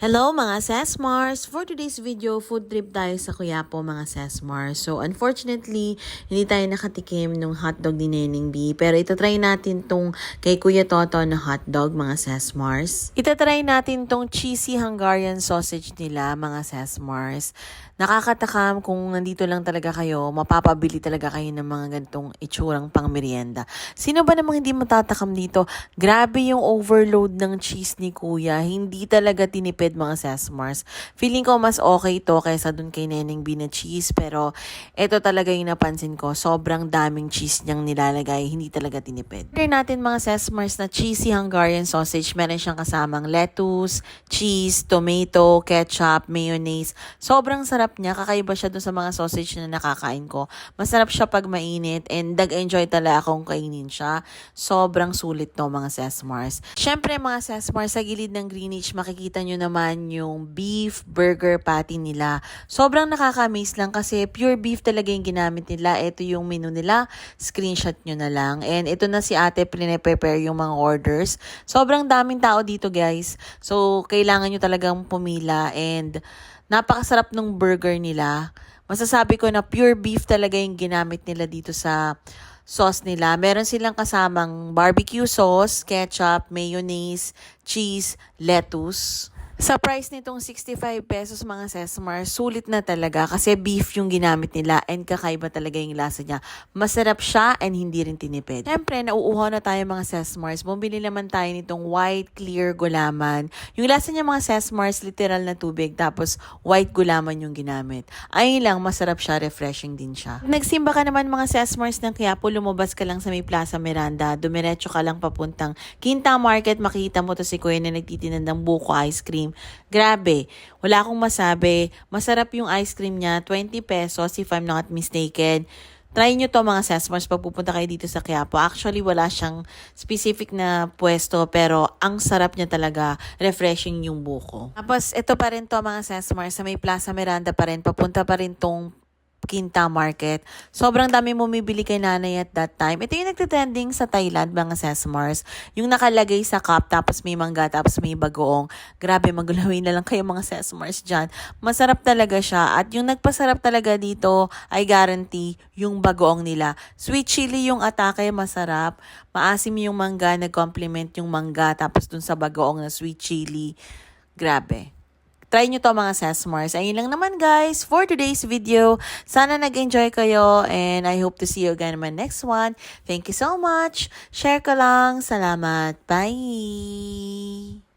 Hello mga Sesmars! For today's video, food trip tayo sa Quiapo mga Sesmars. So unfortunately, hindi tayo nakatikim ng hotdog ni Neneng B. Pero itatry natin tong kay Kuya Toto na hotdog mga Sesmars. Itatry natin tong cheesy Hungarian sausage nila mga Sesmars. Nakakatakam kung nandito lang talaga kayo, mapapabili talaga kayo ng mga ganitong itsurang pang merienda. Sino ba namang hindi matatakam dito? Grabe yung overload ng cheese ni Kuya. Hindi talaga tinipid mga Sesmars. Feeling ko mas okay to kaysa dun kay Neneng B na cheese. Pero ito talaga yung napansin ko. Sobrang daming cheese niyang nilalagay. Hindi talaga tinipid. Order natin mga Sesmars na cheesy Hungarian sausage. Meron siyang kasamang lettuce, cheese, tomato, ketchup, mayonnaise. Sobrang sarap niya. Kakaiba siya dun sa mga sausage na nakakain ko. Masarap siya pag mainit and nag-enjoy talaga akong kainin siya. Sobrang sulit to mga Sesmars. Syempre mga Sesmars, sa gilid ng Greenwich makikita nyo naman yung beef burger patty nila. Sobrang nakaka-amaze lang kasi pure beef talaga yung ginamit nila. Ito yung menu nila. Screenshot nyo na lang. And ito na si ate prepare yung mga orders. Sobrang daming tao dito guys. So kailangan nyo talagang pumila and napakasarap ng burger nila. Masasabi ko na pure beef talaga yung ginamit nila dito sa sauce nila. Meron silang kasamang barbecue sauce, ketchup, mayonnaise, cheese, lettuce. Sa price nitong 65 pesos mga Sesmars, sulit na talaga kasi beef yung ginamit nila and kakaiba talaga yung lasa niya. Masarap siya and hindi rin tinipid. Siyempre, nauuhaw na tayo mga Sesmars. Bumili naman tayo nitong white clear gulaman. Yung lasa niya mga Sesmars, literal na tubig tapos white gulaman yung ginamit. Ayun lang, masarap siya, refreshing din siya. Nagsimba ka naman mga Sesmars ng Quiapo, lumabas ka lang sa may Plaza Miranda, dumiretso ka lang papuntang Quinta Market, makita mo to si Kuya na nagtitinda ng buko ice cream. Grabe, wala akong masabi. Masarap yung ice cream niya, 20 pesos if I'm not mistaken. Try nyo to mga Sesmars pag pupunta kayo dito sa Quiapo. Actually, wala siyang specific na pwesto pero ang sarap niya talaga. Refreshing yung buko. Tapos, ito pa rin to mga Sesmars. Sa may Plaza Miranda pa rin. Papunta pa rin tong Quinta Market. Sobrang dami bumibili kay nanay at that time. Ito yung nagtitrending sa Thailand, mga Sesmars. Yung nakalagay sa cup, tapos may mangga, tapos may bagoong. Grabe, magulawin na lang kayo mga Sesmars dyan. Masarap talaga siya. At yung nagpasarap talaga dito, I guarantee, yung bagoong nila. Sweet chili yung atake, masarap. Maasim yung mangga, nag-complement yung mangga, tapos dun sa bagoong na sweet chili. Grabe. Try nyo to mga Sesmars. Ayun lang naman guys for today's video. Sana nag-enjoy kayo and I hope to see you again in my next one. Thank you so much. Share ka lang. Salamat. Bye!